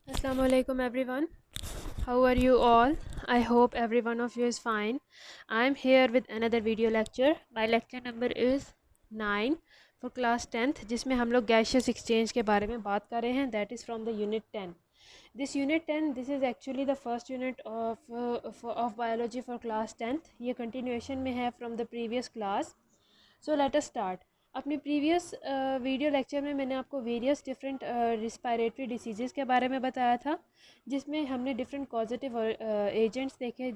Assalamualaikum everyone. How are you all? I hope every one of you is fine. I'm here with another video lecture. My lecture number is 9 for class 10th जिसमें हम लोग gaseous exchange के बारे में बात कर रहे हैं. That is from the unit 10. This unit 10, this is actually the first unit of biology for class 10th. ये continuation में है from the previous class. So let us start. अपनी प्रीवियस वीडियो लेक्चर में मैंने आपको वेरियस डिफरेंट रिस्पायरेटरी डिसीज़ के बारे में बताया था, जिसमें हमने डिफरेंट पॉजिटिव एजेंट्स देखे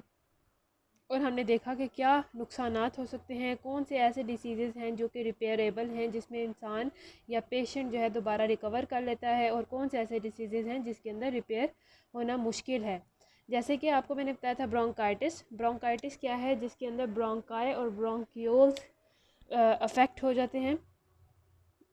और हमने देखा कि क्या नुकसानात हो सकते हैं, कौन से ऐसे डिसीज़ हैं जो कि रिपेयरेबल हैं, जिसमें इंसान या पेशेंट जो है दोबारा रिकवर कर लेता है, और कौन से ऐसे डिसीज़ हैं जिसके अंदर रिपेयर होना मुश्किल है. जैसे कि आपको मैंने बताया था ब्रोंकाइटिस. ब्रोंकाइटिस क्या है? जिसके अंदर ब्रोंकाई और ब्रोंक्यूल्स अफेक्ट हो जाते हैं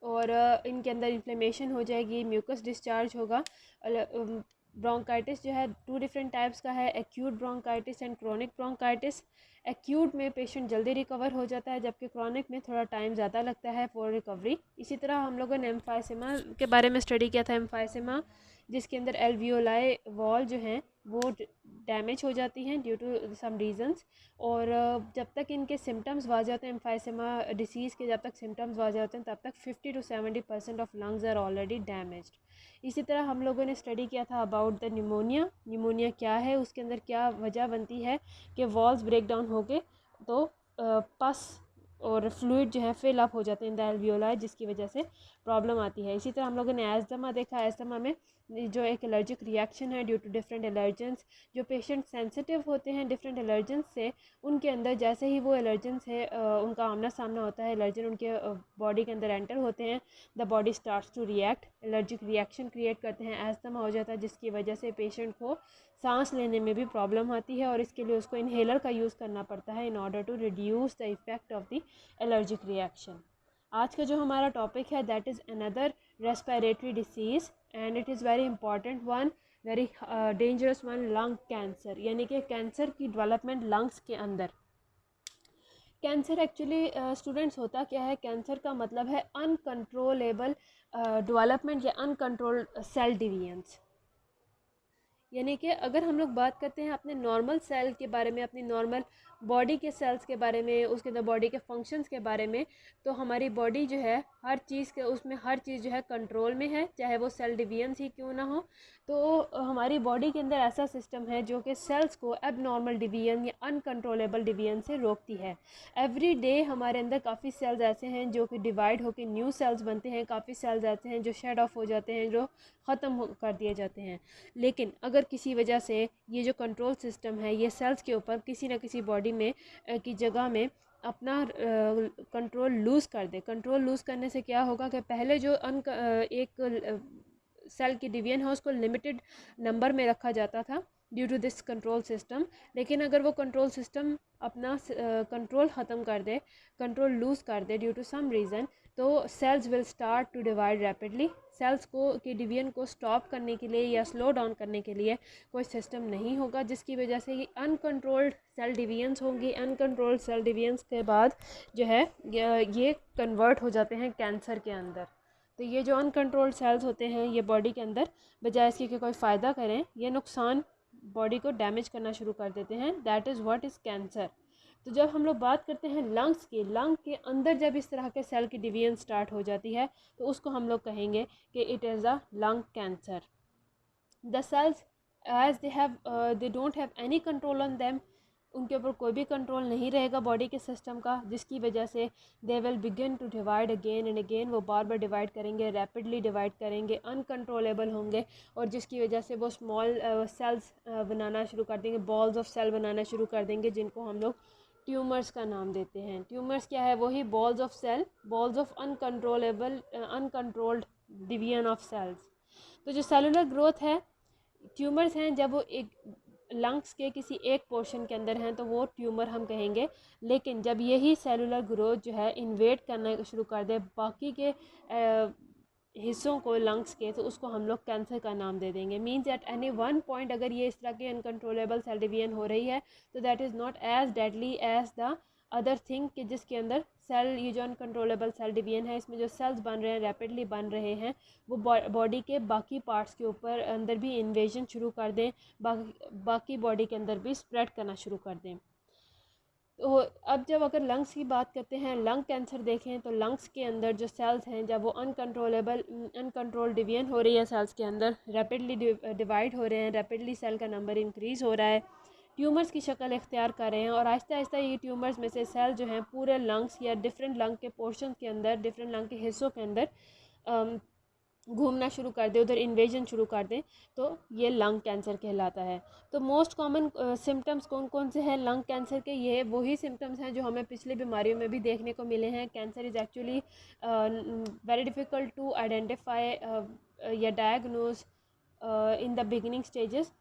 और इनके अंदर इन्फ्लेमेशन हो जाएगी, म्यूकस डिस्चार्ज होगा. ब्रोंकाइटिस जो है 2 डिफरेंट टाइप्स का है, acute bronchitis and chronic bronchitis. Acute में पेशेंट जल्दी रिकवर हो जाता है, जबकि क्रोनिक में थोड़ा टाइम ज़्यादा लगता है फॉर रिकवरी. इसी तरह हम लोगों ने एम्फाइसेमा के बारे में स्टडी किया था. एम्फाइसेमा जिसके अंदर एल्वियोलाई वॉल जो हैं वो डैमेज हो जाती हैं ड्यू टू सम रीज़न्स, और जब तक इनके सिम्टम्स वाज़ होते हैं, एम्फाइसेमा डिसीज़ के जब तक सिम्टम्स वाज़ होते हैं तब तक 50 to 70% of lungs are already damaged. इसी तरह हम लोगों ने स्टडी किया था अबाउट द निमोनिया. निमोनिया क्या है, उसके अंदर क्या वजह बनती है कि वॉल्स ब्रेक डाउन हो गए तो पस और फ्लूइड जो है फिल अप हो जाते हैं इन द एल्वियोलाई, जिसकी वजह से प्रॉब्लम आती है. इसी तरह हम लोगों ने एस्थमा देखा. एस्थमा में जो एक एलर्जिक रिएक्शन है ड्यू टू डिफरेंट एलर्जेंस. जो पेशेंट सेंसिटिव होते हैं डिफरेंट एलर्जेंस से, उनके अंदर जैसे ही वो एलर्जेंस है उनका आमना सामना होता है, एलर्जन उनके बॉडी के अंदर एंटर होते हैं, the body starts to react, allergic reaction create करते हैं, एस्थमा हो जाता है, जिसकी वजह से पेशेंट को सांस लेने में भी प्रॉब्लम आती है और इसके लिए उसको इन्हेलर का यूज़ करना पड़ता है in order to reduce the effect of the allergic reaction. आज का जो हमारा टॉपिक है that is another respiratory disease and it is very important one, very dangerous one, lung cancer. यानी कि कैंसर की डेवलपमेंट लंग्स के अंदर. कैंसर एक्चुअली स्टूडेंट्स होता क्या है? कैंसर का मतलब है अनकंट्रोलेबल डेवलपमेंट या अनकंट्रोल्ड सेल डिवीजन्स. यानी कि अगर हम लोग बात करते हैं अपने नॉर्मल सेल के बारे में, अपनी नॉर्मल बॉडी के सेल्स के बारे में, उसके अंदर बॉडी के फंक्शंस के बारे में, तो हमारी बॉडी जो है हर चीज़ के उसमें हर चीज़ जो है कंट्रोल में है, चाहे वो सेल डिवीजन्स ही क्यों ना हो. तो हमारी बॉडी के अंदर ऐसा सिस्टम है जो कि सेल्स को अब नॉर्मल डिवीजन या अनकंट्रोलेबल डिवीजन से रोकती है. एवरी डे हमारे अंदर काफ़ी सेल्स ऐसे हैं जो कि डिवाइड होकर न्यू सेल्स बनते हैं, काफ़ी सेल्स ऐसे हैं जो शेड ऑफ हो जाते हैं, जो ख़त्म कर दिए जाते हैं. लेकिन अगर किसी वजह से ये जो कंट्रोल सिस्टम है ये सेल्स के ऊपर किसी ना किसी बॉडी में की जगह में अपना कंट्रोल लूज़ कर दे. कंट्रोल लूज़ करने से क्या होगा कि पहले जो एक सेल की डिवीजन है उसको लिमिटेड नंबर में रखा जाता था due to this control system. लेकिन अगर वो कंट्रोल सिस्टम अपना कंट्रोल ख़त्म कर दे, कंट्रोल लूज़ कर दे ड्यू टू सम रीज़न, तो cells will start to divide rapidly. Cells को की डिवीजन को स्टॉप करने के लिए या स्लो डाउन करने के लिए कोई सिस्टम नहीं होगा, जिसकी वजह से ये अनकंट्रोल्ड सेल डिवीजन्स होंगी. अनकंट्रोल्ड सेल डिवीजन्स के बाद जो है ये कन्वर्ट हो जाते हैं कैंसर के अंदर. तो ये जो अनकंट्रोल्ड सेल्स होते हैं ये बॉडी के अंदर बजाय इसके कि कोई फ़ायदा करें, ये नुकसान बॉडी को डैमेज करना शुरू कर देते हैं. That is what is cancer. तो जब हम लोग बात करते हैं लंग्स की, लंग के अंदर जब इस तरह के सेल की डिवीजन स्टार्ट हो जाती है तो उसको हम लोग कहेंगे कि it is a lung cancer. The cells as they don't have any control on them, उनके ऊपर कोई भी कंट्रोल नहीं रहेगा बॉडी के सिस्टम का, जिसकी वजह से they will begin to divide again and again. वो बार बार डिवाइड करेंगे, रैपिडली डिवाइड करेंगे, अनकंट्रोलेबल होंगे, और जिसकी वजह से वो स्मॉल सेल्स बनाना शुरू कर देंगे, बॉल्स ऑफ सेल बनाना शुरू कर देंगे, जिनको हम लोग ट्यूमर्स का नाम देते हैं. ट्यूमर्स क्या है? वही balls of cell, balls of uncontrolled division of cells. तो जो सेलुलर ग्रोथ है, ट्यूमर्स हैं जब वो एक लंग्स के किसी एक पोर्शन के अंदर हैं तो वो ट्यूमर हम कहेंगे. लेकिन जब यही सेलुलर ग्रोथ जो है इन्वेड करना शुरू कर दे बाकी के हिस्सों को लंग्स के, तो उसको हम लोग कैंसर का नाम दे देंगे. Means at any one point अगर ये इस तरह की अनकंट्रोलेबल सेल डिवीजन हो रही है तो that is not as deadly as the other thing कि जिसके अंदर सेल, ये जो अनकंट्रोलेबल सेल डिवीजन है, इसमें जो सेल्स बन रहे हैं, रैपिडली बन रहे हैं, वो बॉडी के बाकी पार्ट्स के ऊपर अंदर भी इन्वेजन शुरू कर दें, बाकी बॉडी के अंदर भी स्प्रेड करना शुरू कर दें। तो अब जब अगर लंग्स की बात करते हैं, लंग कैंसर देखें तो लंग्स के अंदर जो सेल्स हैं, जब वो अनकंट्रोल डिवीजन हो रही है सेल्स के अंदर, रैपिडली डिवाइड हो रहे हैं, रैपिडली सेल का नंबर इंक्रीज़ हो रहा है, ट्यूमर्स की शक्ल इख्तियार कर रहे हैं, और आहिस्ता आहिस्ता ये ट्यूमर्स में से सेल जो हैं पूरे लंग्स या डिफरेंट लंग के पोर्शन के अंदर, डिफरेंट लंग के हिस्सों के अंदर घूमना शुरू कर दे, उधर इन्वेजन शुरू कर दें, तो ये लंग कैंसर कहलाता है। तो मोस्ट कॉमन सिम्टम्स कौन कौन से हैं लंग कैंसर के? ये वही सिम्टम्स हैं जो हमें पिछली बीमारियों में भी देखने को मिले हैं। Cancer is actually very difficult to identify या diagnose in the beginning stages.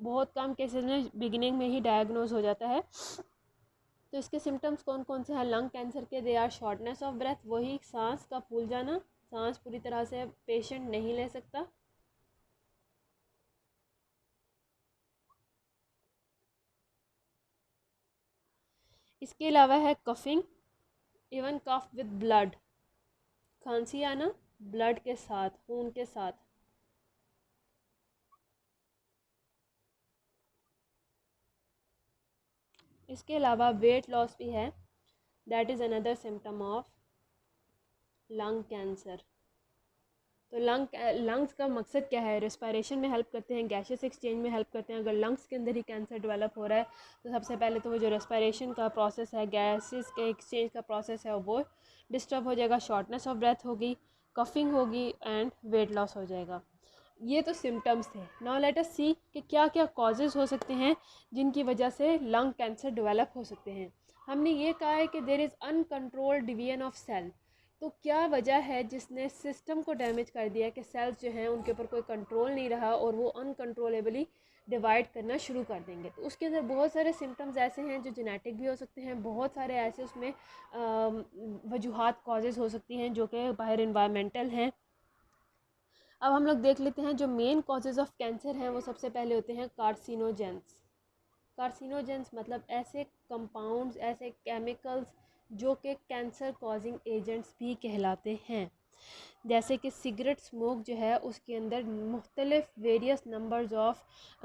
बहुत कम केसेस में बिगिनिंग में ही डायग्नोज हो जाता है। तो इसके सिम्टम्स कौन कौन से हैं लंग कैंसर के? They are shortness of breath, वही सांस का फूल जाना, सांस पूरी तरह से पेशेंट नहीं ले सकता। इसके अलावा है coughing, even cough with blood, खांसी आना ब्लड के साथ, खून के साथ। इसके अलावा वेट लॉस भी है, that is another symptom of lung cancer. तो लंग्स का मकसद क्या है? रेस्पिरेशन में हेल्प करते हैं, गैसेस एक्सचेंज में हेल्प करते हैं। अगर लंग्स के अंदर ही कैंसर डेवलप हो रहा है तो सबसे पहले तो वो जो रेस्पिरेशन का प्रोसेस है, गैसेस के एक्सचेंज का प्रोसेस है, वो डिस्टर्ब हो जाएगा, शॉर्टनेस ऑफ ब्रेथ होगी, कफिंग होगी एंड वेट लॉस हो जाएगा। ये तो सिम्टम्स थे। नाउ लेट अस सी कि क्या क्या कॉजेज़ हो सकते हैं जिनकी वजह से लंग कैंसर डेवलप हो सकते हैं। हमने ये कहा है कि there is uncontrolled division of cell. तो क्या वजह है जिसने सिस्टम को डैमेज कर दिया कि सेल्स जो हैं उनके ऊपर कोई कंट्रोल नहीं रहा और वो अनकंट्रोलेबली डिवाइड करना शुरू कर देंगे? तो उसके अंदर बहुत सारे सिम्टम्स ऐसे हैं जो जेनेटिक भी हो सकते हैं, बहुत सारे ऐसे उसमें वजूहात कॉजेज़ हो सकती हैं जो कि बाहर इन्वायरमेंटल हैं। अब हम लोग देख लेते हैं जो मेन कॉजेज़ ऑफ कैंसर हैं। वो सबसे पहले होते हैं कार्सिनोजेंस। कार्सिनोजेंस मतलब ऐसे कंपाउंड्स, ऐसे केमिकल्स जो कि कैंसर कॉजिंग एजेंट्स भी कहलाते हैं। जैसे कि सिगरेट स्मोक जो है उसके अंदर मुख्तलिफ various numbers of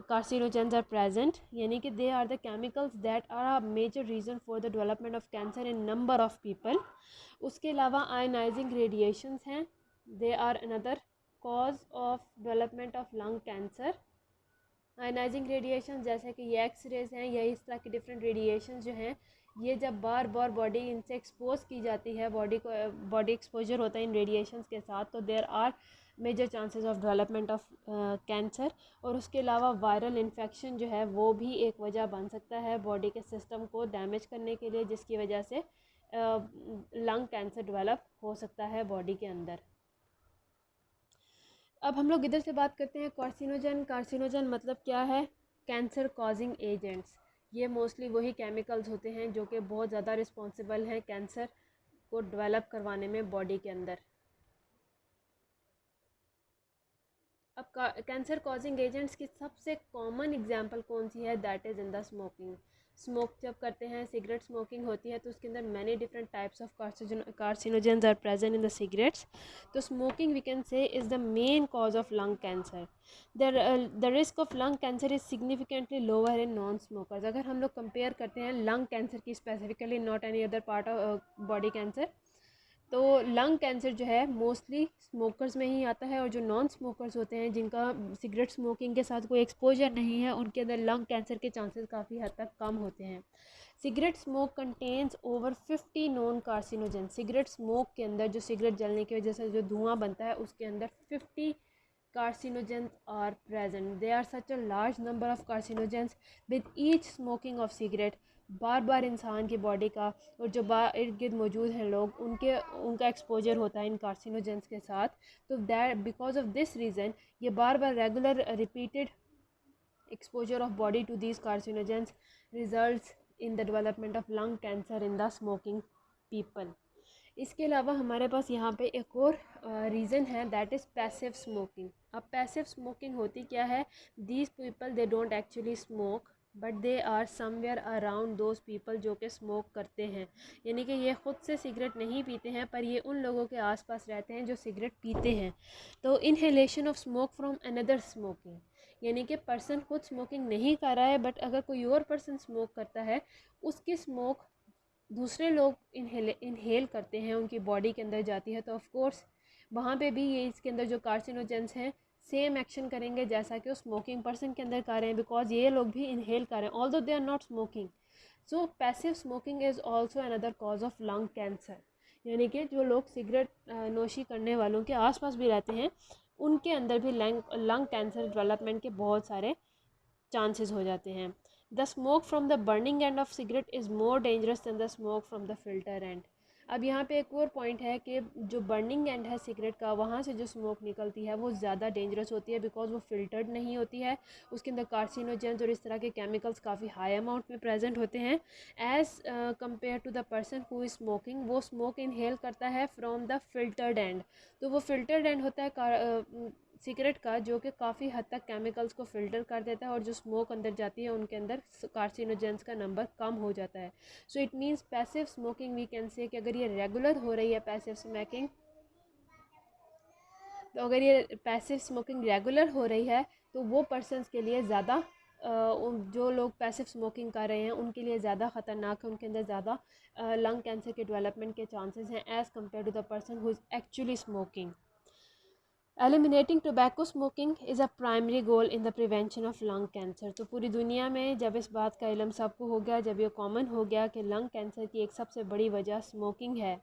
carcinogens are present, यानी कि they are the chemicals that are a major reason for the development of cancer in number of people. उसके अलावा आयनाइजिंग रेडिएशंस हैं, they are another cause of development of lung cancer. Ionising radiation जैसे कि ये x raise हैं या इस तरह की डिफरेंट रेडिएशन जो हैं, ये जब बार बार बॉडी इनसे एक्सपोज की जाती है, बॉडी एक्सपोजर होता है इन रेडिएशंस के साथ, तो there are major chances of development of cancer. और उसके अलावा वायरल इन्फेक्शन जो है वो भी एक वजह बन सकता है बॉडी के सिस्टम को डैमेज करने के लिए, जिसकी वजह से लंग कैंसर डेवलप हो सकता है बॉडी के अंदर। अब हम लोग इधर से बात करते हैं कार्सिनोजन। कार्सिनोजन मतलब क्या है? Cancer causing agents. ये मोस्टली वही केमिकल्स होते हैं जो कि बहुत ज़्यादा रिस्पॉन्सिबल हैं कैंसर को डेवलप करवाने में बॉडी के अंदर। अब कैंसर कॉजिंग एजेंट्स की सबसे कॉमन एग्जांपल कौन सी है? That is in the smoking. Smoke जब करते हैं, सिगरेट स्मोकिंग होती है, तो उसके अंदर many different types of carcinogens are present in the cigarettes. तो smoking we can say is the main cause of lung cancer. The risk of lung cancer is significantly lower in non smokers. अगर हम लोग compare करते हैं lung cancer की specifically, not any other part of body cancer, तो lung cancer जो है mostly smokers में ही आता है, और जो नॉन स्मोकर्स होते हैं जिनका सिगरेट स्मोकिंग के साथ कोई एक्सपोजर नहीं है, उनके अंदर लंग कैंसर के चांसेस काफ़ी हद तक कम होते हैं। Cigarette smoke contains over 50 non carcinogen. Cigarette smoke के अंदर, जो सिगरेट जलने की वजह से जो धुआं बनता है, उसके अंदर 50 carcinogens are present. There are such a large number of carcinogens with each smoking of cigarette. बार बार इंसान की बॉडी का और जो इर्द गिर्द मौजूद हैं लोग, उनका एक्सपोजर होता है इन कार्सिनोजेंस के साथ। तो that because of this reason, ये बार बार regular repeated exposure of body to these carcinogens results in the development of lung cancer in the smoking people. इसके अलावा हमारे पास यहाँ पे एक और रीज़न है, दैट इज़ पैसिव स्मोकिंग। अब पैसिव स्मोकिंग होती क्या है? These people they don't actually smoke, but they are somewhere around those people जो कि स्मोक करते हैं। यानी कि ये ख़ुद से सिगरेट नहीं पीते हैं पर ये उन लोगों के आसपास रहते हैं जो सिगरेट पीते हैं। तो inhalation of smoke from another smoking, यानी कि पर्सन खुद स्मोकिंग नहीं कर रहा है बट अगर कोई और पर्सन स्मोक करता है, उसकी स्मोक दूसरे लोग इनहेल करते हैं, उनकी बॉडी के अंदर जाती है, तो ऑफ कोर्स वहाँ पे भी ये इसके अंदर जो कार्सिनोजेंस हैं सेम एक्शन करेंगे जैसा कि वो स्मोकिंग पर्सन के अंदर कर रहे हैं, बिकॉज ये लोग भी इनहेल कर रहे हैं although they are not smoking. So passive smoking is also another cause of lung cancer. यानी कि जो लोग सिगरेट नोशी करने वालों के आसपास भी रहते हैं उनके अंदर भी लंग कैंसर डेवलपमेंट के बहुत सारे चांसेस हो जाते हैं। The smoke from the burning end of cigarette is more dangerous than the smoke from the filter end. अब यहाँ पे एक और पॉइंट है कि जो बर्निंग एंड है सिगरेट का, वहाँ से जो स्मोक निकलती है वो ज़्यादा डेंजरस होती है बिकॉज वो फिल्टर्ड नहीं होती है, उसके अंदर कार्सिनोजेंस और इस तरह के केमिकल्स काफ़ी हाई अमाउंट में प्रेजेंट होते हैं as compare to the person who is smoking. वो स्मोक इनहेल करता है फ्रॉम द फिल्टर्ड एंड, तो वो फिल्टर्ड एंड होता है सिगरेट का जो कि काफ़ी हद तक केमिकल्स को फ़िल्टर कर देता है और जो स्मोक अंदर जाती है उनके अंदर कार्सिनोजेंस का नंबर कम हो जाता है। So it means passive smoking we can say कि अगर ये रेगुलर हो रही है पैसिव स्मोकिंग, तो अगर ये पैसिव स्मोकिंग रेगुलर हो रही है तो वो पर्सनस के लिए ज़्यादा जो लोग पैसिव स्मोकिंग कर रहे हैं उनके लिए ज़्यादा ख़तरनाक है, उनके अंदर ज़्यादा लंग कैंसर के डेवलपमेंट के चांसेस हैं as compare to the person who is actually smoking. Eliminating tobacco smoking is a primary goal in the prevention of lung cancer. तो पूरी दुनिया में जब इस बात का इल्म सबको हो गया, जब ये कॉमन हो गया कि लंग कैंसर की एक सबसे बड़ी वजह स्मोकिंग है,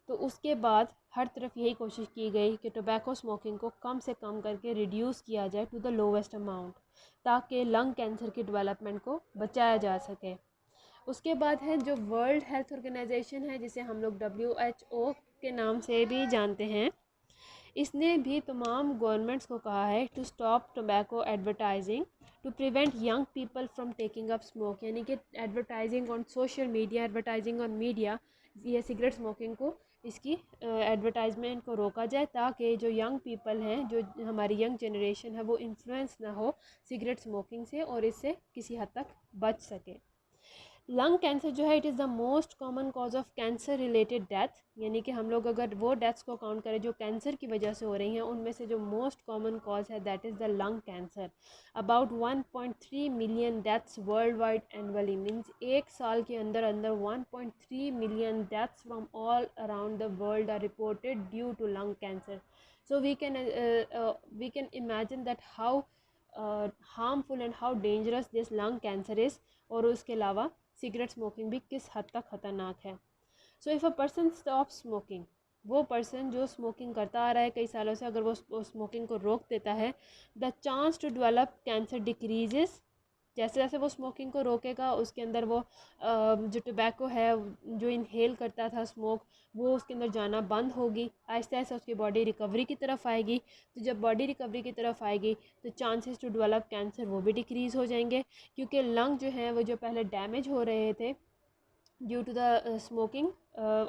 तो उसके बाद हर तरफ यही कोशिश की गई कि टोबैको स्मोकिंग को कम से कम करके रिड्यूस किया जाए टू द लोवेस्ट अमाउंट, ताकि लंग कैंसर की डेवलपमेंट को बचाया जा सके। उसके बाद है जो वर्ल्ड हेल्थ ऑर्गेनाइजेशन है, जिसे हम लोग WHO के नाम से भी जानते हैं, इसने भी तमाम गवर्नमेंट्स को कहा है to stop tobacco advertising to prevent young people from taking up smoke. यानी कि advertising on social media, advertising on media, ये सिगरेट स्मोकिंग को, इसकी एडवर्टाइजमेंट को रोका जाए ताकि जो यंग पीपल हैं, जो हमारी यंग जनरेशन है, वो इन्फ्लुएंस ना हो सिगरेट स्मोकिंग से और इससे किसी हद तक बच सके। लंग कैंसर जो है it is the most common cause of cancer related death. यानी कि हम लोग अगर वो डेथ्स को काउंट करें जो कैंसर की वजह से हो रही हैं, उनमें से जो मोस्ट कॉमन कॉज है that is the lung cancer. About 1.3 million deaths world wide annually, means एक साल के अंदर अंदर 1.3 million deaths from all around the world are reported due to lung cancer. So we can imagine that how harmful and how dangerous this lung cancer is, और उसके अलावा cigarette smoking भी किस हद तक ख़तरनाक है। So if a person stop smoking, वो पर्सन जो स्मोकिंग करता आ रहा है कई सालों से, अगर वो स्मोकिंग को रोक देता है, the chance to develop cancer decreases. जैसे जैसे वो स्मोकिंग को रोकेगा उसके अंदर वो जो टोबैको है, जो इनहेल करता था स्मोक, वो उसके अंदर जाना बंद होगी, आहिस्ता आहिस्ता उसकी बॉडी रिकवरी की तरफ आएगी। तो जब बॉडी रिकवरी की तरफ आएगी तो चांसेस टू डेवलप कैंसर वो भी डिक्रीज़ हो जाएंगे, क्योंकि लंग जो है वो जो पहले डैमेज हो रहे थे ड्यू टू द स्मोकिंग,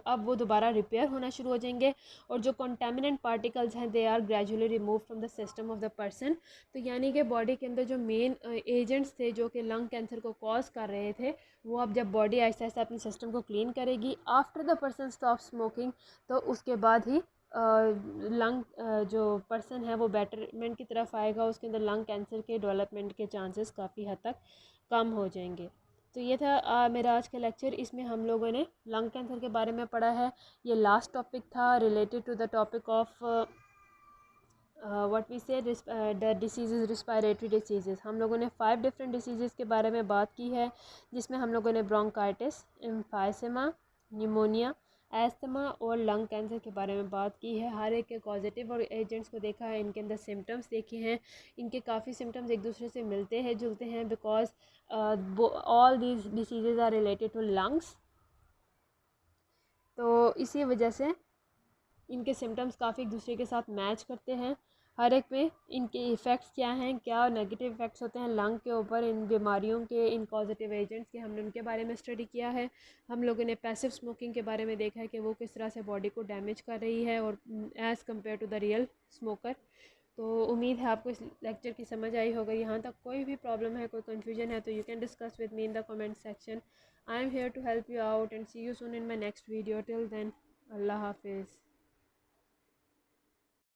अब वो दोबारा रिपेयर होना शुरू हो जाएंगे और जो कंटामिनेंट पार्टिकल्स हैं they are gradually remove from the system of the person. तो यानी कि बॉडी के अंदर जो मेन एजेंट्स थे जो कि लंग कैंसर को कॉज कर रहे थे, वो अब जब बॉडी आहिस्ता आहिस्ता अपने सिस्टम को क्लीन करेगी after the person stop smoking, तो उसके बाद ही लंग जो पर्सन है वो बेटरमेंट की तरफ आएगा, उसके अंदर लंग कैंसर के डेवलपमेंट के चांसेस काफ़ी हद तक कम हो जाएंगे। तो ये था मेरा आज का लेक्चर। इसमें हम लोगों ने लंग कैंसर के बारे में पढ़ा है। ये लास्ट टॉपिक था related to the topic of what we say the disease respiratory disease. हम लोगों ने 5 डिफरेंट डिसीज़ के बारे में बात की है, जिसमें हम लोगों ने ब्रोंकाइटिस, एम्फाइसेमा, न्यूमोनिया, एस्थमा और लंग कैंसर के बारे में बात की है। हर एक के कॉजेटिव और एजेंट्स को देखा है, इनके अंदर सिम्टम्स देखे हैं। इनके काफ़ी सिम्टम्स एक दूसरे से मिलते हैं जुलते हैं, because all these disease are related to lungs. तो इसी वजह से इनके सिम्टम्स काफ़ी एक दूसरे के साथ मैच करते हैं। हर एक पे इनके इफ़ेक्ट्स क्या हैं, क्या नेगेटिव इफ़ेक्ट्स होते हैं लंग के ऊपर इन बीमारियों के, इन पॉजिटिव एजेंट्स के, हमने उनके बारे में स्टडी किया है। हम लोगों ने पैसिव स्मोकिंग के बारे में देखा है कि वो किस तरह से बॉडी को डैमेज कर रही है और as compare to the real smoker. तो उम्मीद है आपको इस लेक्चर की समझ आई होगा। यहाँ तक कोई भी प्रॉब्लम है, कोई कन्फ्यूजन है, तो you can discuss with me in the comment section. I am here to help you out and see you soon in my next video. Till then, अल्लाह हाफिज़.